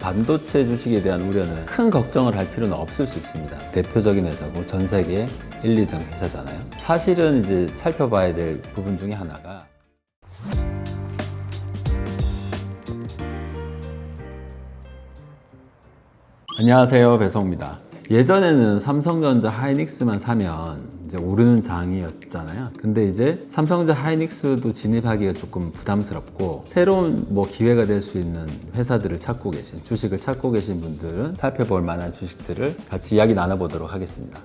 반도체 주식에 대한 우려는 큰 걱정을 할 필요는 없을 수 있습니다. 대표적인 회사고 전 세계 1, 2등 회사잖아요. 사실은 이제 살펴봐야 될 부분 중에 하나가 안녕하세요, 배성우입니다. 예전에는 삼성전자 하이닉스만 사면 이제 오르는 장이었잖아요. 근데 이제 삼성전자 하이닉스도 진입하기가 조금 부담스럽고 새로운 기회가 될 수 있는 회사들을 찾고 계신, 주식을 찾고 계신 분들은 살펴볼 만한 주식들을 같이 이야기 나눠보도록 하겠습니다.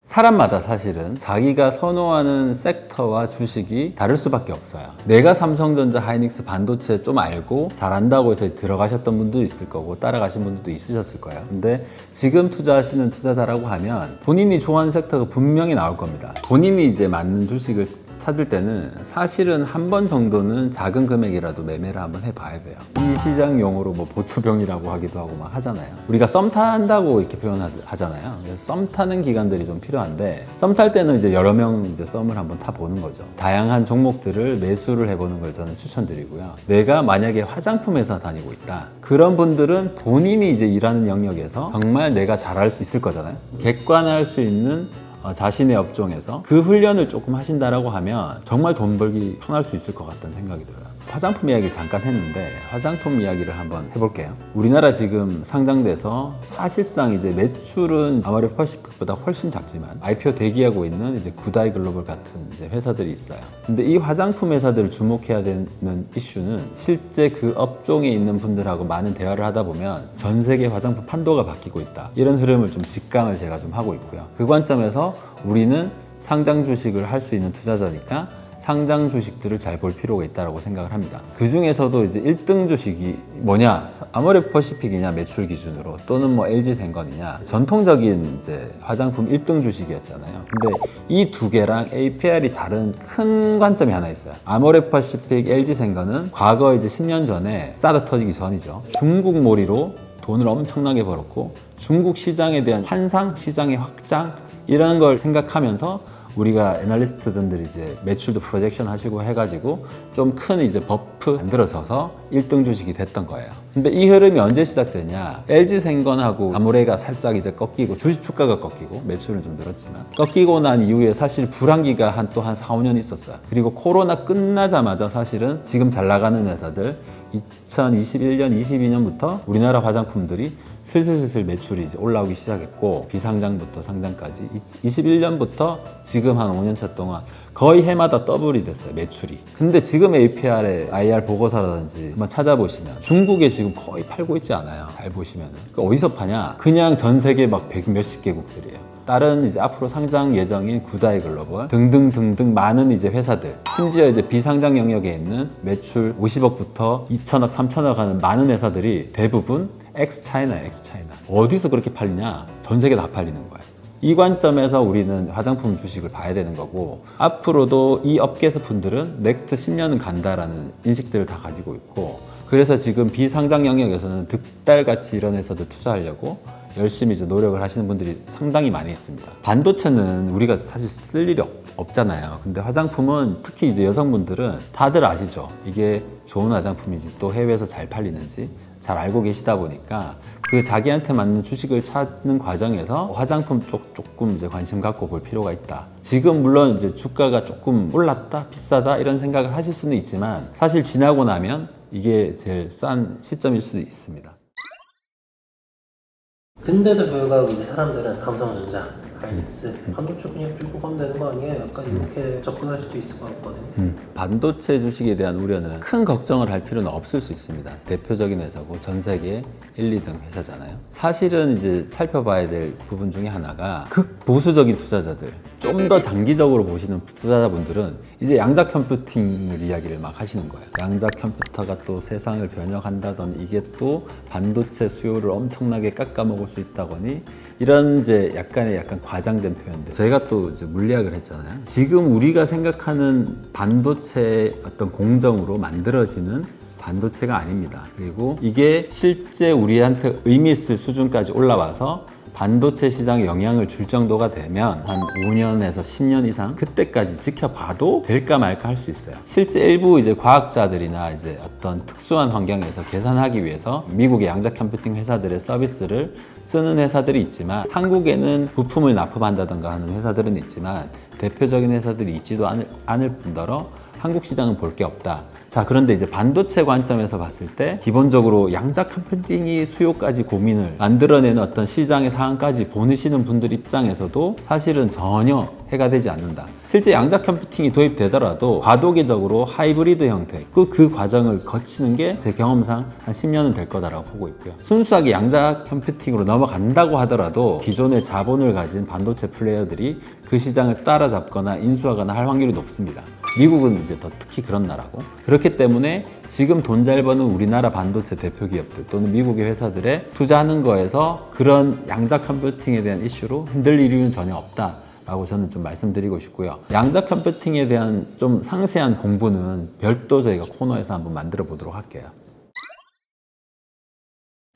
사람마다 사실은 자기가 선호하는 섹터와 주식이 다를 수밖에 없어요. 내가 삼성전자 하이닉스 반도체 좀 알고 잘한다고 해서 들어가셨던 분도 있을 거고 따라가신 분들도 있으셨을 거예요. 근데 지금 투자하시는 투자자라고 하면 본인이 좋아하는 섹터가 분명히 나올 겁니다. 본인이 이제 맞는 주식을 찾을 때는 사실은 한 번 정도는 작은 금액이라도 매매를 한번 해봐야 돼요. 이 시장 용어로 보초병이라고 하기도 하고 막 하잖아요. 우리가 썸 탄다고 이렇게 표현하잖아요. 그래서 썸 타는 기간들이 좀 필요한데, 썸 탈 때는 이제 여러 명 이제 썸을 한번 타보는 거죠. 다양한 종목들을 매수를 해보는 걸 저는 추천드리고요. 내가 만약에 화장품 회사 다니고 있다, 그런 분들은 본인이 이제 일하는 영역에서 정말 내가 잘할 수 있을 거잖아요. 객관할 수 있는 자신의 업종에서 그 훈련을 조금 하신다라고 하면 정말 돈 벌기 편할 수 있을 것 같다는 생각이 들어요. 화장품 이야기를 잠깐 했는데 화장품 이야기를 한번 해볼게요. 우리나라 지금 상장돼서 사실상 이제 매출은 아모레 퍼시픽보다 훨씬 작지만 IPO 대기하고 있는 이제 구다이 글로벌 같은 이제 회사들이 있어요. 근데 이 화장품 회사들을 주목해야 되는 이슈는 실제 그 업종에 있는 분들하고 많은 대화를 하다 보면 전 세계 화장품 판도가 바뀌고 있다, 이런 흐름을 좀 직감을 제가 좀 하고 있고요. 그 관점에서 우리는 상장 주식을 할 수 있는 투자자니까 상장 주식들을 잘 볼 필요가 있다고 생각을 합니다. 그 중에서도 이제 1등 주식이 뭐냐? 아모레 퍼시픽이냐, 매출 기준으로, 또는 LG생건이냐, 전통적인 이제 화장품 1등 주식이었잖아요. 근데 이 두 개랑 APR이 다른 큰 관점이 하나 있어요. 아모레 퍼시픽, LG생건은 과거 이제 10년 전에 사드 터지기 전이죠. 중국 몰이로 돈을 엄청나게 벌었고, 중국 시장에 대한 환상, 시장의 확장, 이런 걸 생각하면서 우리가 애널리스트분들이 이제 매출도 프로젝션 하시고 해가지고 좀 큰 이제 버프 만들어져서 1등 주식이 됐던 거예요. 근데 이 흐름이 언제 시작되냐? LG생건하고 아모레가 살짝 이제 꺾이고, 주식 주가가 꺾이고, 매출은 좀 늘었지만 꺾이고 난 이후에 사실 불황기가 한 4, 5년 있었어요. 그리고 코로나 끝나자마자 사실은 지금 잘 나가는 회사들 2021년, 22년부터 우리나라 화장품들이 슬슬 매출이 이제 올라오기 시작했고, 비상장부터 상장까지 21년부터 지금 한 5년차 동안 거의 해마다 더블이 됐어요, 매출이. 근데 지금 APR의 IR 보고서라든지 한번 찾아보시면 중국에 지금 거의 팔고 있지 않아요. 잘 보시면은. 어디서 파냐? 그냥 전 세계 막 100 몇십 개국들이에요. 다른 이제 앞으로 상장 예정인 구다이 글로벌 등등 많은 이제 회사들, 심지어 이제 비상장 영역에 있는 매출 50억부터 2천억, 3천억 하는 많은 회사들이 대부분 엑스차이나예요, 엑스차이나. 어디서 그렇게 팔리냐? 전 세계 다 팔리는 거예요. 이 관점에서 우리는 화장품 주식을 봐야 되는 거고, 앞으로도 이 업계에서 분들은 넥스트 10년은 간다라는 인식들을 다 가지고 있고, 그래서 지금 비상장 영역에서는 득달같이 이런 회사들 투자하려고 열심히 이제 노력을 하시는 분들이 상당히 많이 있습니다. 반도체는 우리가 사실 쓸 일이 없잖아요. 근데 화장품은 특히 이제 여성분들은 다들 아시죠? 이게 좋은 화장품인지 또 해외에서 잘 팔리는지 잘 알고 계시다 보니까 그 자기한테 맞는 주식을 찾는 과정에서 화장품 쪽 조금 이제 관심 갖고 볼 필요가 있다. 지금 물론 이제 주가가 조금 올랐다, 비싸다 이런 생각을 하실 수는 있지만 사실 지나고 나면 이게 제일 싼 시점일 수도 있습니다. 근데도 불구하고 이제 사람들은 삼성전자, 하이닉스, 반도체 그냥 들고 가면 되는 거 아니에요? 약간 이렇게 접근할 수도 있을 것 같거든요. 반도체 주식에 대한 우려는 큰 걱정을 할 필요는 없을 수 있습니다. 대표적인 회사고 전 세계 1, 2등 회사잖아요. 사실은 이제 살펴봐야 될 부분 중에 하나가 극보수적인 투자자들, 좀 더 장기적으로 보시는 투자자분들은 이제 양자 컴퓨팅을 이야기를 막 하시는 거예요. 양자 컴퓨터가 또 세상을 변혁한다더니 이게 또 반도체 수요를 엄청나게 깎아먹을 수 있다거니, 이런 이제 약간 과장된 표현들. 저희가 또 이제 물리학을 했잖아요. 지금 우리가 생각하는 반도체 어떤 공정으로 만들어지는 반도체가 아닙니다. 그리고 이게 실제 우리한테 의미 있을 수준까지 올라와서 반도체 시장에 영향을 줄 정도가 되면 한 5년에서 10년 이상 그때까지 지켜봐도 될까 말까 할 수 있어요. 실제 일부 이제 과학자들이나 이제 어떤 특수한 환경에서 계산하기 위해서 미국의 양자 컴퓨팅 회사들의 서비스를 쓰는 회사들이 있지만 한국에는 부품을 납품한다던가 하는 회사들은 있지만 대표적인 회사들이 있지도 않을 뿐더러 한국 시장은 볼 게 없다. 자, 그런데 이제 반도체 관점에서 봤을 때 기본적으로 양자 컴퓨팅이 수요까지 고민을 만들어내는 어떤 시장의 상황까지 보시는 분들 입장에서도 사실은 전혀 해가 되지 않는다. 실제 양자 컴퓨팅이 도입되더라도 과도기적으로 하이브리드 형태 그 과정을 거치는 게 제 경험상 한 10년은 될 거다라고 보고 있고요. 순수하게 양자 컴퓨팅으로 넘어간다고 하더라도 기존의 자본을 가진 반도체 플레이어들이 그 시장을 따라잡거나 인수하거나 할 확률이 높습니다. 미국은 이제 더 특히 그런 나라고. 그렇기 때문에 지금 돈 잘 버는 우리나라 반도체 대표 기업들 또는 미국의 회사들에 투자하는 거에서 그런 양자 컴퓨팅에 대한 이슈로 흔들릴 이유는 전혀 없다. 라고 저는 좀 말씀드리고 싶고요. 양자 컴퓨팅에 대한 좀 상세한 공부는 별도 저희가 코너에서 한번 만들어 보도록 할게요.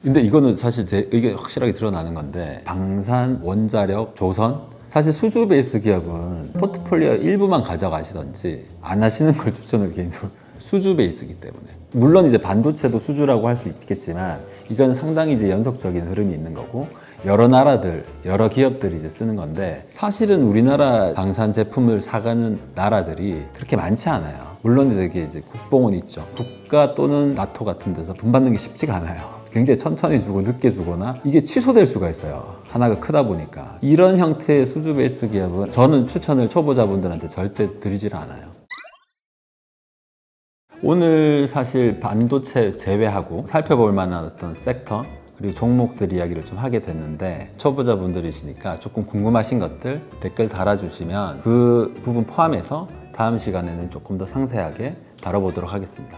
근데 이거는 사실 제 의견이 확실하게 드러나는 건데 방산, 원자력, 조선 사실 수주 베이스 기업은 포트폴리오 일부만 가져가시던지 안 하시는 걸 추천을 개인적으로 수주 베이스이기 때문에 물론 이제 반도체도 수주라고 할 수 있겠지만 이건 상당히 이제 연속적인 흐름이 있는 거고 여러 나라들, 여러 기업들이 이제 쓰는 건데 사실은 우리나라 방산 제품을 사가는 나라들이 그렇게 많지 않아요. 물론 되게 이제 국뽕은 있죠. 국가 또는 나토 같은 데서 돈 받는 게 쉽지가 않아요. 굉장히 천천히 주고 늦게 주거나 이게 취소될 수가 있어요. 하나가 크다 보니까. 이런 형태의 수주 베이스 기업은 저는 추천을 초보자분들한테 절대 드리질 않아요. 오늘 사실 반도체 제외하고 살펴볼 만한 어떤 섹터 그리고 종목들 이야기를 좀 하게 됐는데 초보자분들이시니까 조금 궁금하신 것들 댓글 달아주시면 그 부분 포함해서 다음 시간에는 조금 더 상세하게 다뤄보도록 하겠습니다.